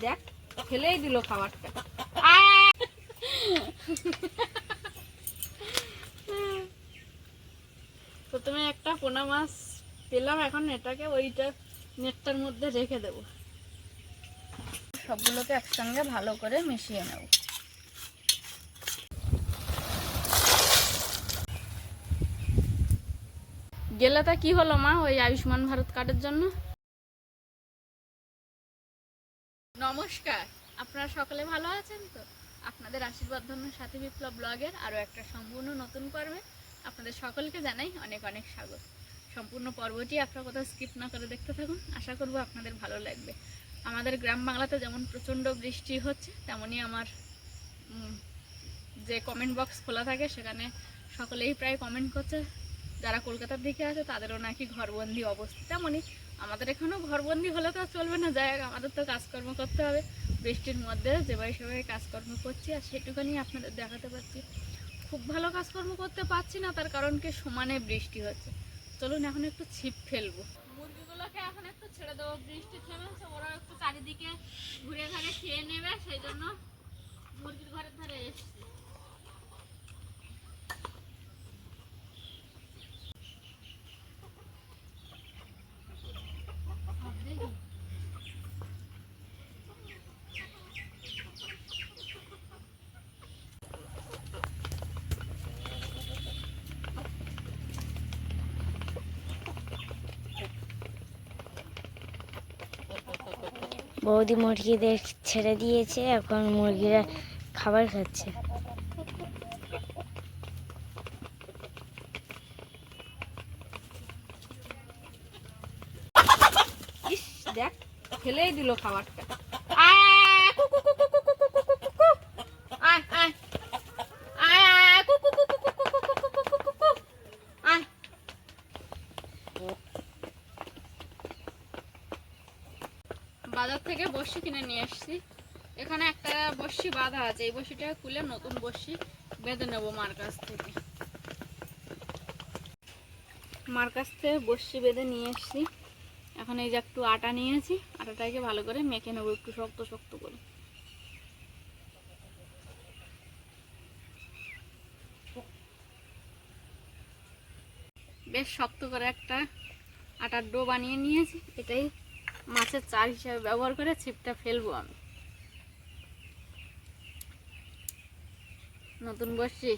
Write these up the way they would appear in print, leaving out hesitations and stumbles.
দেখ ফেলেই দিল খাবারটা। প্রথমে একটা পোনা মাছ পেলাম, এখন এটাকে ওইটা নেটটার মধ্যে রেখে দেব। সবগুলোকে একসঙ্গে ভালো করে মিশিয়ে নেব। গেলাটা কি হলো মা ওই আয়ুষ্মান ভারত কার্ডের জন্য? নমস্কার, আপনারা সকলে ভালো আছেন তো? আপনাদের আশীর্বাদ ধন্য সাথী বিপ্লব ব্লগের আরও একটা সম্পূর্ণ নতুন পর্বে আপনাদের সকলকে জানাই অনেক অনেক স্বাগত। সম্পূর্ণ পর্বটি আপনারা কোথাও স্কিপ না করে দেখতে থাকুন, আশা করব আপনাদের ভালো লাগবে। আমাদের গ্রাম বাংলাতে যেমন প্রচণ্ড বৃষ্টি হচ্ছে, তেমনই আমার যে কমেন্ট বক্স খোলা থাকে সেখানে সকলেই প্রায় কমেন্ট করছে যারা কলকাতার দিকে আছে তাদেরও নাকি ঘরবন্দি অবস্থা। তেমনই আমাদের এখানেও ঘরবন্দি হলে তো চলবে না, যাই হোক আমাদের তো কাজকর্ম করতে হবে। বৃষ্টির মধ্যে যেভাবে সেভাবে কাজকর্ম করছি, আর সেটুখানি আপনাদের দেখাতে পারছি। খুব ভালো কাজকর্ম করতে পারছি না, তার কারণ কি সমানে বৃষ্টি হচ্ছে। চলুন এখন একটু ছিপ ফেলবো। মুরগিগুলোকে এখন একটু ছেড়ে দেবো, বৃষ্টি থেমেছে, ওরা একটু চারিদিকে ঘুরে ঘাড়ে খেয়ে নেবে, সেই জন্য মুরগির ঘরের ধারে এসছি। বৌদি মুরগিদের ছেড়ে দিয়েছে, এখন মুরগিরা খাবার খাচ্ছে। ইস দেখ ফেলেই দিল খাবারটা। বাজার থেকে বড়শি কিনে নিয়ে এসছি। এখানে একটা বড়শি বাঁধা আছে, এই বড়শিটা খুলে নতুন বড়শি বেঁধে নেব মার কাছ থেকে। মার কাছ থেকে বড়শি বেঁধে নিয়ে এসছি। এখন এই যে একটু আটা নিয়েছি, আটাটাকে ভালো করে মেখে নেবো একটু শক্ত শক্ত করে। বেশ শক্ত করে একটা আটার ডো বানিয়ে নিয়েছি, এটাই মাছের চার হিসাবে ব্যবহার করে ছিপটা ফেলবো আমি। নতুন বড়শি,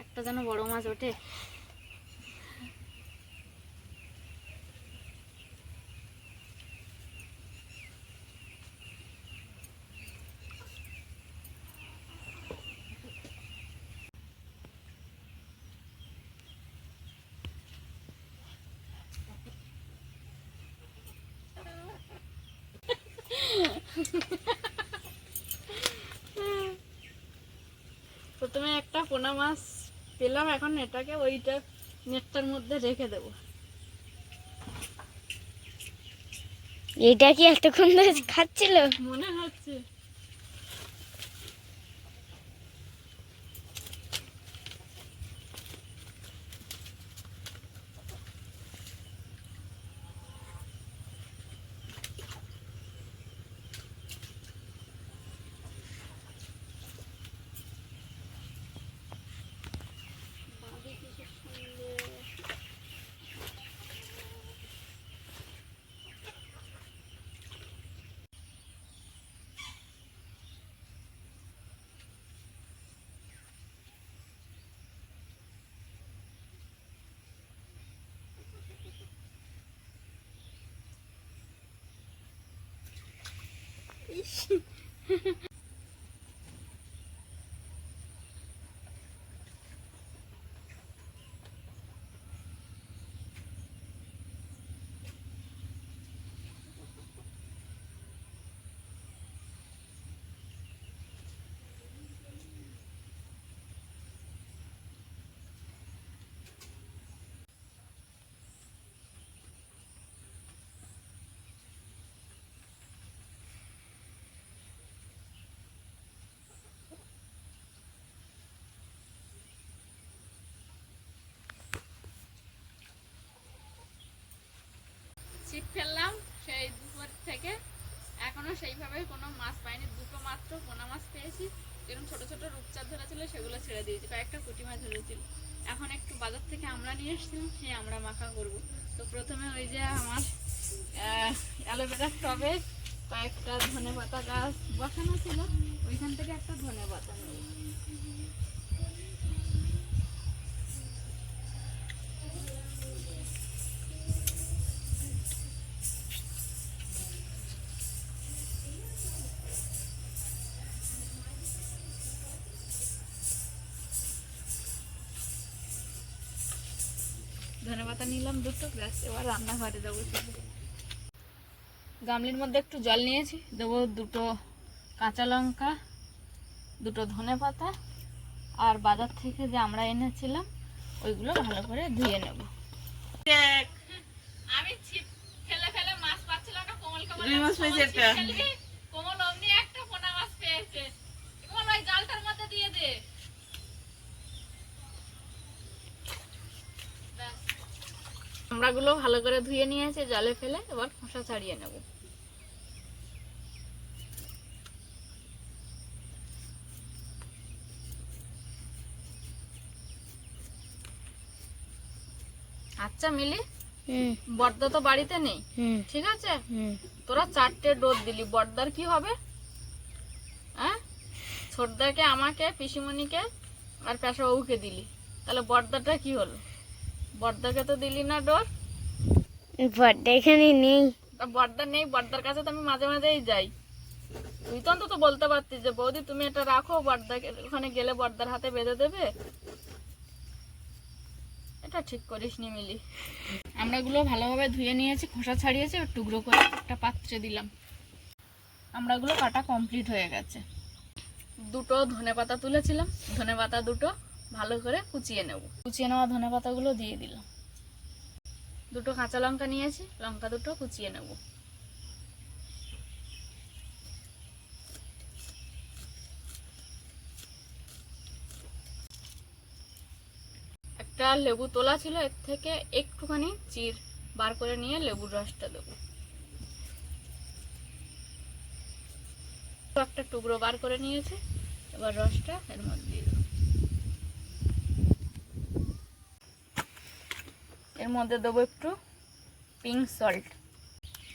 একটা যেন বড় মাছ ওঠে। প্রথমে একটা পোনা মাছ পেলাম, এখন এটাকে ওইটা নেটটার মধ্যে রেখে দেব। এটা কি এতক্ষণ ধরে খাচ্ছিল মনে হচ্ছে। ছিপ ফেললাম সেই দুপুর থেকে, এখনো সেইভাবে কোনো মাছ পাইনি, দুটো মাত্র পোনা মাছ পেয়েছি। যেরকম ছোট ছোট রূপচাঁদ ধরেছিল সেগুলো ছেড়ে দিয়েছি, কয়েকটা পুঁটি মাছ ধরেছিল। এখন একটু বাজার থেকে আমরা নিয়ে এসেছিলাম, সেই আমরা মাখা করব। তো প্রথমে ওই যে আমার অ্যালোভেরার টবে কয়েকটা ধনেপাতা গাছ বসানো ছিল, ওইখান থেকে একটা ধনেপাতা নেব। ধনেপাতা নিলাম দুটো, ব্যাস এবার রান্নাঘরে দেবো। গামলির মধ্যে একটু জল নিয়েছি, দেবো দুটো কাঁচা লঙ্কা, দুটো ধনেপাতা, আর বাজার থেকে যে আমরা এনেছিলাম ওইগুলো ভালো করে ধুয়ে নেব। আমি ছিপ ফেলে ফেলে মাছ পাচ্ছিলাম না, কোমল কোমল অমনি একটা পোনা মাছ পেয়েছে। কোমল ওই জালটার মধ্যে দিয়ে দে। আমড়াগুলো ভালো করে ধুয়ে নিয়েছে জলে ফেলে, এবার খোসা ছাড়িয়ে নেব। আচ্ছা মিলি, বড়দা তো বাড়িতে নেই, ঠিক আছে? তোরা 4টে ডোর দিলি, বড়দার কি হবে? হ্যাঁ, ছোটদাকে, আমাকে, পিসিমণিকে আর পেশাবাবুকে দিলি, তাহলে বড়দাটা কি হলো? বড়দাকে তো দিলি না ডোর। বড়দা এখানে নেই। বড়দা নেই, বড়দার কাছে তো আমি মাঝে মাঝেই যাই। তুই তো অন্তত বলতে পারতিস যে বৌদি তুমি এটা রাখো, বড়দাকে ওখানে গেলে বড়দার হাতে বেঁধে দেবে। এটা ঠিক করিস নি মিলি। আমড়াগুলো ভালোভাবে ধুয়ে নিয়েছি, খোসা ছাড়িয়েছি, টুকরো করে একটা পাত্রে দিলাম। আমড়াগুলো কাটা কমপ্লিট হয়ে গেছে। দুটো ধনেপাতা তুলেছিলাম, ধনেপাতা দুটো ভালো করে কুচিয়ে নেব। কুচিয়ে নেওয়া ধনেপাতাগুলো দিয়ে দিলাম। দুটো কাঁচা লঙ্কা নিয়েছি, লঙ্কা দুটো কুচিয়ে নেব। একটা লেবু তোলা ছিল, এর থেকে একটুখানি চির বার করে নিয়ে লেবুর রসটা দেবো। একটা টুকরো বার করে নিয়েছে, এবার রসটা এর মধ্যে দিয়ে দেবো। এর মধ্যে দেবো একটু পিঙ্ক সল্ট,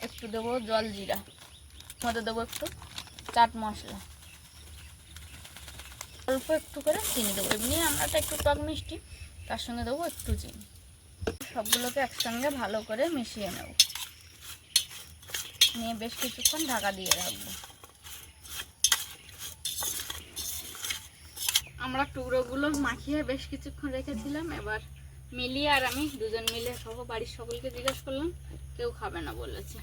একটু দেবো জল জিরা, মধ্যে দেবো একটু চাট মশলা, অল্প একটু করে চিনি দেবো। এমনি আমরাটা একটু টক মিষ্টি, তার সঙ্গে দেবো একটু চিনি। সবগুলোকে একসঙ্গে ভালো করে মিশিয়ে নেব, নিয়ে বেশ কিছুক্ষণ ঢাকা দিয়ে রাখবো। আমরা টুকরোগুলো মাখিয়ে বেশ কিছুক্ষণ রেখেছিলাম। এবার মিলি আর আমি দুজন মিলে সহ বাড়ির সকলকে জিজ্ঞেস করলাম, কেউ খাবে না বলেছে।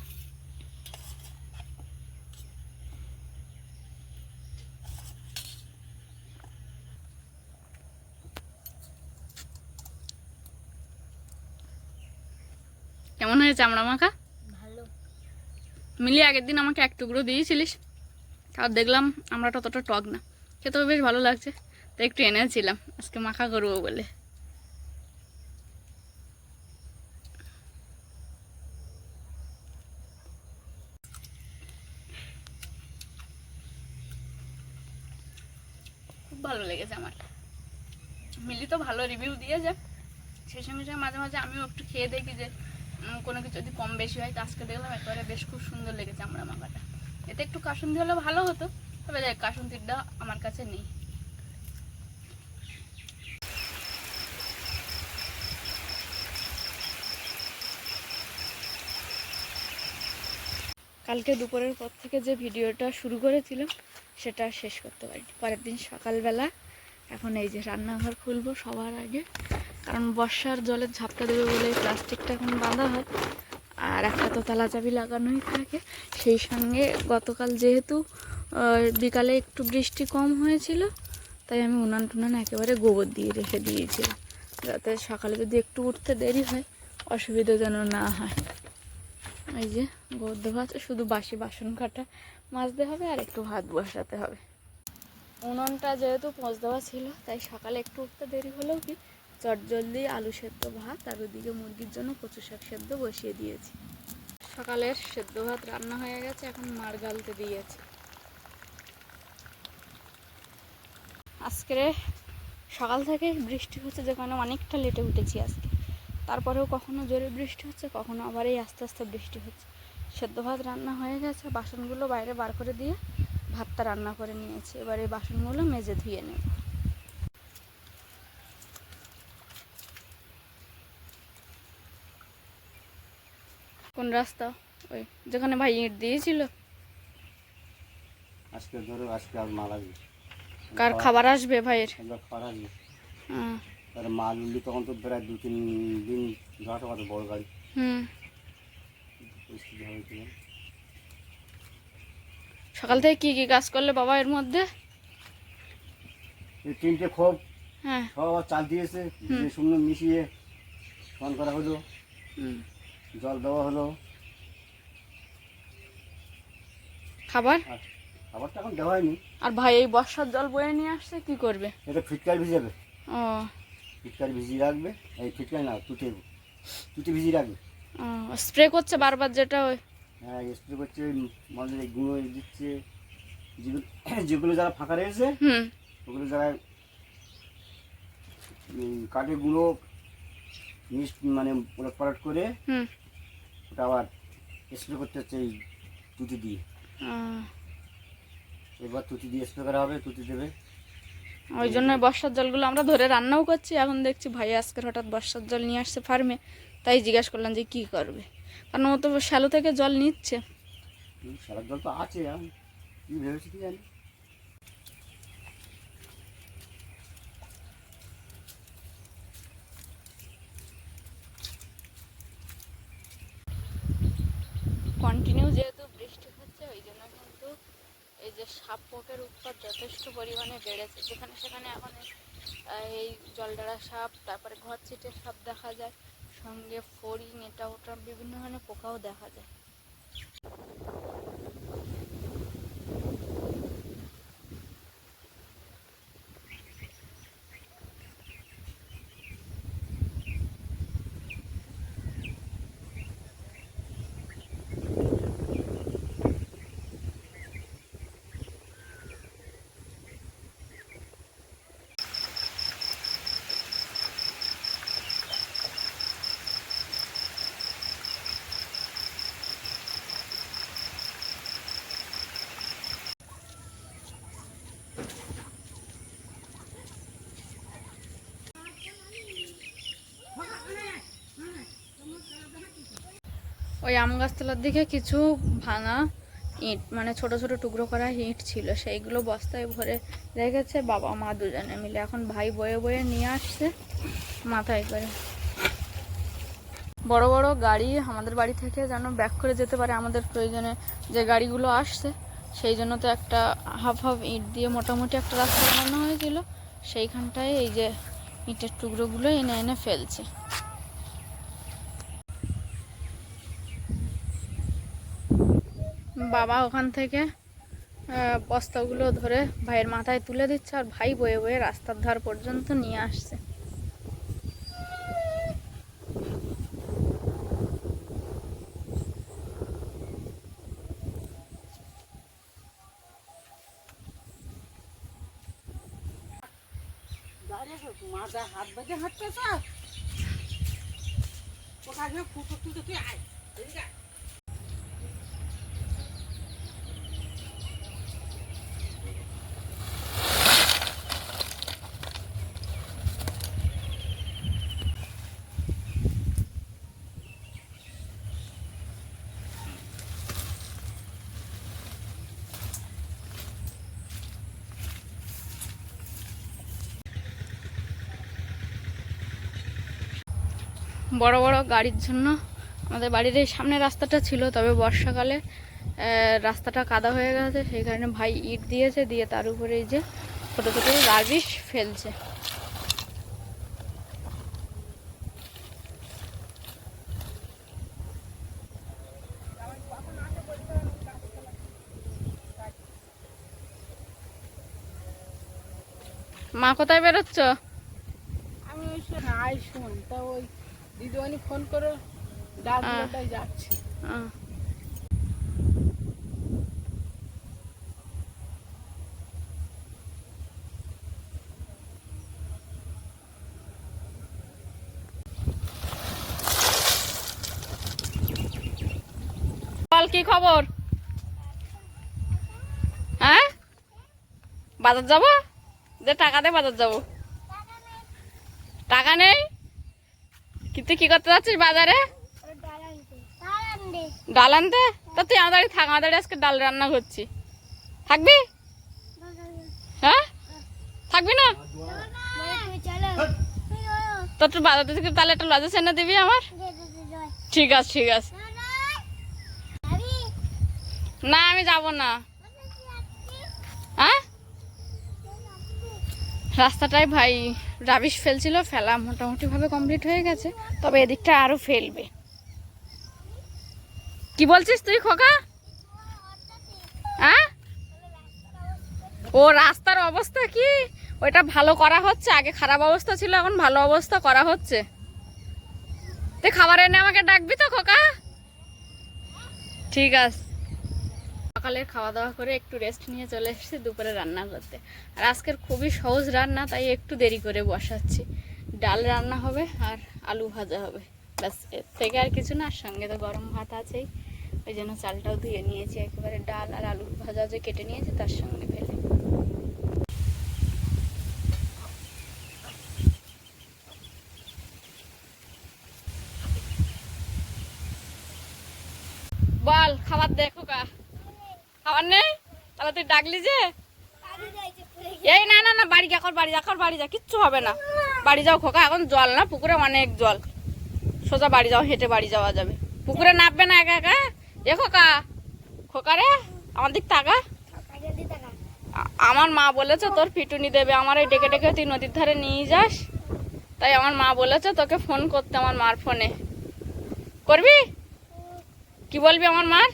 কেমন হয়েছে আমড়া মাখা? ভালো। মিলি আগের দিন আমাকে এক টুকরো দিয়েছিলিস, আর দেখলাম আমরা ততটা টক না, খেতেও বেশ ভালো লাগছে, তো একটু এনেছিলাম আজকে মাখা করবো বলে। খুব ভালো লেগেছে আমার। মিলি তো ভালো রিভিউ দিয়েছে, সেই সঙ্গে সঙ্গে মাঝে মাঝে আমিও একটু খেয়ে দেখি যে কোনো কিছু যদি কম বেশি হয়। তো আজকে দেখলাম একেবারে বেশ খুব সুন্দর লেগেছে আমড়া মাখাটা। এতে একটু কাসুন্দি হলে ভালো হতো, তবে দেখ কাসুন্দিটা আমার কাছে নেই। কালকে দুপুরের পর থেকে যে ভিডিওটা শুরু করেছিলাম সেটা শেষ করতে পারিনি। পরের দিন সকালবেলা এখন এই যে রান্নাঘর খুলবো সবার আগে, কারণ বর্ষার জলের ঝাপটা দেবে বলে প্লাস্টিকটা এখন বাঁধা হয়, আর একটা তো তালা চাবি লাগানোই থাকে। সেই সঙ্গে গতকাল যেহেতু বিকালে একটু বৃষ্টি কম হয়েছিল, তাই আমি উনান টুনান একেবারে গোবর দিয়ে রেখে দিয়েছিলাম, যাতে সকালে যদি একটু উঠতে দেরি হয় অসুবিধা যেন না হয়। এই যে গোবর দেওয়া আছে, শুধু বাসি বাসন কাটা মাজতে হবে আর একটু ভাত বসাতে হবে। উনুনটা যেহেতু পোঁছ দেওয়া ছিল, তাই সকালে একটু উঠতে দেরি হলেও কি চটজলদি আলু সেদ্ধ ভাত আর ওদিকে মুরগির জন্য কচু শাক সেদ্ধ বসিয়ে দিয়েছি। সকালের সেদ্ধ ভাত রান্না হয়ে গেছে, এখন মার গালতে দিয়েছে। আজকে সকাল থেকে বৃষ্টি হচ্ছে, যেখানে অনেকটা লেটে উঠেছি আজকে। তারপরেও কখনো জোরে বৃষ্টি হচ্ছে, কখনো আবার এই আস্তে আস্তে বৃষ্টি হচ্ছে। সেদ্ধ ভাত রান্না হয়ে গেছে, বাসনগুলো বাইরে বার করে দিয়ে ভাতটা রান্না করে নিয়েছি। এবার এই বাসনগুলো মেজে ধুয়ে নেব। কোন রাস্তা? ওই যেখানে ভাই ইট দিয়েছিল। আজকে ধরো আজকে আর মাল আসবে, কার খাবার আসবে ভাইয়ের? একবার খাবার আসবে। হুম। তাহলে মাল উঠলি তখন তো প্রায় 2-3 দিন যাওয়াটা কত বড় গাড়ি হুম। পরিস্থিতি হবে কি? সকাল থেকে কি কি কাজ করলে বাবা এর মধ্যে? এই 3টে খোপ হ্যাঁ। সব চাল দিয়েছে, দিয়ে শুকনো মিশিয়ে স্নান করা হলো, হুম। জল দেওয়া হলো। খাবার? আর খাবারটা এখন দেওয়া হয়নি। আর ভাই এই বর্ষার জল বয়ে নিয়ে আসছে, কি করবে? এটা ফিটকারি ভিজাবে, ও ফিটকারি ভিজিয়ে রাখবে। এই ফিটকারি না, তুতে ভিজিয়ে রাখবে। স্প্রে করছে বারবার, যেটা ওই হ্যাঁ, স্প্রে করছে, মালের এই গুঁড়ো দিচ্ছে। যেগুলো যেগুলো যারা ফাঁকা রয়েছে হুম ওগুলো যারা কাঠের গুঁড়ো মিক্স মানে ওরা পালট করে হুম ওটা আবার স্প্রে করতে হচ্ছে এই তুতি দিয়ে। এবার তুতি দিয়ে স্প্রে করা হবে, তুতি দেবে। ওই জন্য বর্ষার জলগুলো আমরা ধরে রান্নাও করছি। এখন দেখছি ভাই আজকের হঠাৎ বর্ষার জল নিয়ে আসছে ফার্মে, তাই জিজ্ঞাসা করলাম যে কি করবে, কারণ ও তো শ্যালো থেকে জল নিচ্ছে। সারার জল তো আছে, আমি কী ভেবেছি কি জানি। কন্টিনিউ যেহেতু বৃষ্টি হচ্ছে, ওই জন্য কিন্তু এই যে সাপ পোকের উৎপাত যথেষ্ট পরিমাণে বেড়েছে। যেখানে সেখানে এখন এই জলডাড়া সাপ, তারপরে ঘর ছিটের সাপ দেখা যায়, সঙ্গে ফড়িং এটা ওটা বিভিন্ন ধরনের পোকাও দেখা যায়। ওই আম গাছতলার দিকে কিছু ভাঙা ইট, মানে ছোট ছোট টুকরো করা ইট ছিল, সেইগুলো বস্তায় ভরে রেখেছে বাবা মা দুজনে মিলে। এখন ভাই বয়ে বয়ে নিয়ে আসছে মাথায় করে। বড় বড় গাড়ি আমাদের বাড়ি থেকে যেন ব্যাক করে যেতে পারে আমাদের প্রয়োজনে, যে গাড়িগুলো আসছে, সেই জন্য তো একটা হাফ হাফ ইট দিয়ে মোটামুটি একটা রাস্তা বানানো হয়েছিল, সেইখানটায় এই যে ইটের টুকরোগুলো এনে এনে ফেলছে। বাবা ওখান থেকে বস্তাগুলো ধরে ভাইয়ের মাথায় তুলে দিচ্ছে, আর ভাই বয়ে বয়ে রাস্তার ধার পর্যন্ত নিয়ে আসছে। হাত বেঁধে হাঁটতেছ কোথায় ফুটো তুলতে তুই আয়। বড় বড় গাড়ির জন্য আমাদের বাড়ির এই সামনে রাস্তাটা ছিল, তবে বর্ষাকালে রাস্তাটা কাদা হয়ে গেছে, সেই কারণে ভাই ইট দিয়েছে, দিয়ে তার উপরে এই যে ছোটো ছোটো রাবিশ ফেলছে। মা কোথায় বেরোচ্ছ? আমি ওই আয় শোন তা ওই দিদিমণি ফোন করে ডাক যাচ্ছি। কি খবর? হ্যাঁ, বাজার যাবো, যে টাকা দে বাজার যাবো। টাকা নেই? কিন্তু কি করতে যাচ্ছিস বাজারে? ডাল আনতে? তা তুই আমাদের বাড়ি থাক, আমাদের বাড়ি আজকে ডাল রান্না করছি। থাকবি? হ্যাঁ, থাকবি না? তো তুই বাজার থেকে তাহলে একটা লজেন্স এনে দিবি আমার? ঠিক আছে, ঠিক আছে। না, আমি যাব না। হ্যাঁ, রাস্তাটায় ভাই রাবিশ ফেলছিল, ফেলা মোটামুটি ভাবে কমপ্লিট হয়ে গেছে, তবে এদিকটা আরো ফেলবে। কি বলছিস তুই খোকা? হ্যাঁ, ও রাস্তার অবস্থা কি, ওইটা ভালো করা হচ্ছে। আগে খারাপ অবস্থা ছিল, এখন ভালো অবস্থা করা হচ্ছে। তুই খাবার এনে আমাকে ডাকবি তো খোকা? ঠিক আছে। সকালে খাওয়া দাওয়া করে একটু রেস্ট নিয়ে চলে এসেছি দুপুরে রান্না করতে। আর আজকের খুবই সহজ রান্না, তাই একটু দেরি করে বসাচ্ছি। ডাল রান্না হবে আর আলু ভাজা হবে, ব্যাস, এর থেকে আর কিছু না। আর সঙ্গে তো গরম ভাত আছেই, ওই জন্য চালটাও ধুয়ে নিয়েছি একেবারে। ডাল আর আলু ভাজা যে কেটে নিয়েছি তার সঙ্গে ফেলে। বল, খাবার দেখো কা? খাবার নেই? তাহলে তুই ডাকলি যে? এই না না না, বাড়ি যা, বাড়ি যা, কিচ্ছু হবে না। বাড়ি যাও খোকা, এখন জল না, পুকুরে অনেক জল। সোজা বাড়ি যাও, হেঁটে বাড়ি যাওয়া যাবে। পুকুরে নামবে না একা একা। এ খোকা, খোকা রে, আমার দিক তাকা। আমার মা বলেছে তোর পিটুনি দেবে, আমার এই ডেকে ডেকে তুই নদীর ধারে নিয়ে যাস, তাই আমার মা বলেছে তোকে ফোন করতে, আমার মার ফোনে। করবি? কি বলবি আমার মার?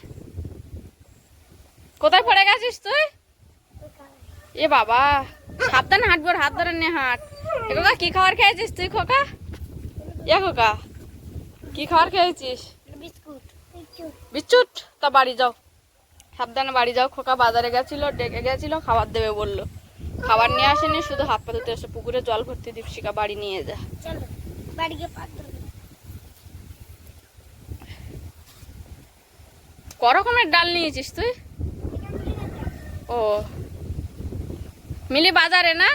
কোথায় পড়ে গেছিস তুই? এ বাবা, সাবধানে হাঁটবি, হাত ধরে নে হাঁট। এ খোকা, কি খাবার খেয়েছিস তুই খোকা? এ খোকা, কি খাবার খেয়েছিস? বিস্কুট। তা বাড়ি যাও, সাবধানে বাড়ি যাও। খোকা বাজারে গেছিল, ডেকে গেছিল, খাবার দেবে বললো, খাবার নিয়ে আসেনি, শুধু হাত পা ধুতে এসে পুকুরে জল ভর্তি। দীপশিকা, বাড়ি নিয়ে যা। ক রকমের ডাল নিয়েছিস তুই? ও, মিলি বাজারে না?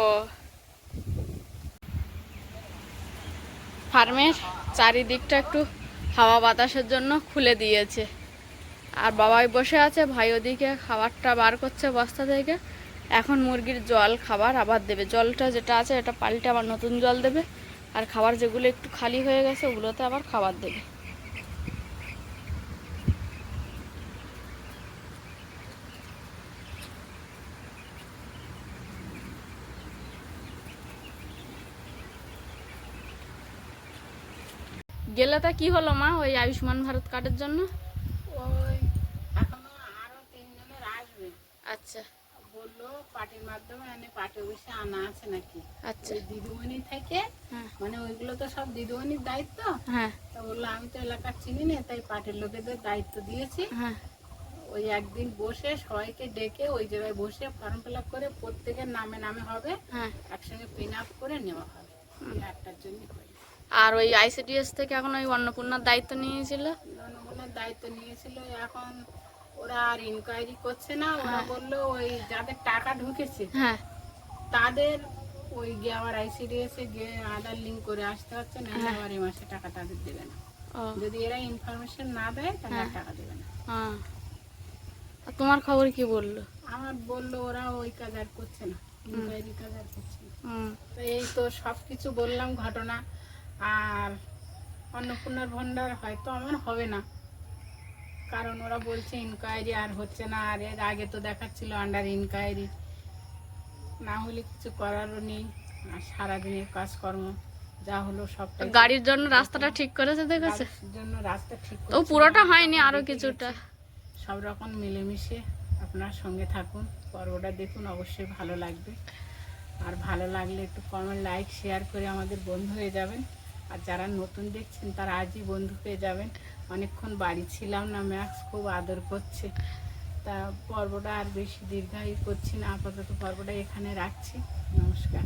ও, ফার্মের চারিদিকটা একটু হাওয়া বাতাসের জন্য খুলে দিয়েছে। আর বাবাই বসে আছে, ভাই ওদিকে খাবারটা বার করছে বস্তা থেকে। এখন মুরগির জল খাবার আবার দেবে। জলটা যেটা আছে এটা পাল্টে আবার নতুন জল দেবে, আর খাবার যেগুলো একটু খালি হয়ে গেছে ওগুলোতে আবার খাবার দেবে। গেলে তা কি হলো মা, ওই আয়ুষ্মান ভারত কার্ডের জন্য? ওই এখনো আরো 3 জনের আসবে। আচ্ছা বললো পার্টির মাধ্যমে, মানে পার্টি অফিসে আনা আছে নাকি। আচ্ছা। ওই দিদিমণি থেকে, হ্যাঁ মানে ওইগুলো তো সব দিদিমণির দায়িত্ব। হ্যাঁ তা বললো আমি তো এলাকা চিনি না, তাই পার্টির লোকেদের দায়িত্ব দিয়েছি। হ্যাঁ। ওই একদিন বসে সবাইকে ডেকে ওই জায়গায় বসে ফর্ম ফিল আপ করে প্রত্যেকের নামে নামে হবে, হ্যাঁ। একসঙ্গে পিন আপ করে নেওয়া হবে। একটার জন্য আর ওই আইসিডিএস থেকে এখন ওই অন্নপূর্ণার দায়িত্ব নিয়েছিল, জনগণের দায়িত্ব নিয়েছিল। এখন ওরা আর ইনকোয়ারি করছে না। ওরা বললো ওই যাদের টাকা ঢুকেছে হ্যাঁ তাদের ওই গিয়ে আবার আইসিডিএস এ গিয়ে আধার লিঙ্ক করে আসতে হচ্ছে, না আবার এই মাসে টাকা তাদের দেবে না। ও যদি এরা ইনফরমেশন না দেয় তাহলে আর টাকা দেবে না। হ্যাঁ। আর তোমার খবর কি বললো? আমার বললো ওরা ওই কাজ আর করছে না, ইনকোয়ারি কাজ আর করছে না। হুম। তো এই তো সব কিছু বললাম ঘটনা। আর অন্নপূর্ণার ভান্ডার হয়তো আমার হবে না, কারণ ওরা বলছে ইনকোয়ারি আর হচ্ছে না। আর এর আগে তো দেখাচ্ছিল আন্ডার ইনকোয়ারি, না হলে কিছু করারও নেই। আর সারাদিনের কাজকর্ম যা হলো সবটাই। গাড়ির জন্য রাস্তাটা ঠিক করেছে দেখেছে, গাড়ির জন্য রাস্তা ঠিক তো করছে। পুরোটা হয়নি, আরো কিছুটা। সব রকম মিলেমিশে আপনার সঙ্গে থাকুন, পর্বটা দেখুন, অবশ্যই ভালো লাগবে। আর ভালো লাগলে একটু কমেন্ট, লাইক, শেয়ার করে আমাদের বন্ধু হয়ে যাবেন। আর যারা নতুন দেখছেন তারা আজই বন্ধু হয়ে যাবেন। অনেকক্ষণ বাড়ি ছিলাম না, ম্যাক্স খুব আদর করছে। তা পর্বটা আর বেশি দীর্ঘায়ু করছি না, আপাতত পর্বটা এখানে রাখছি। নমস্কার।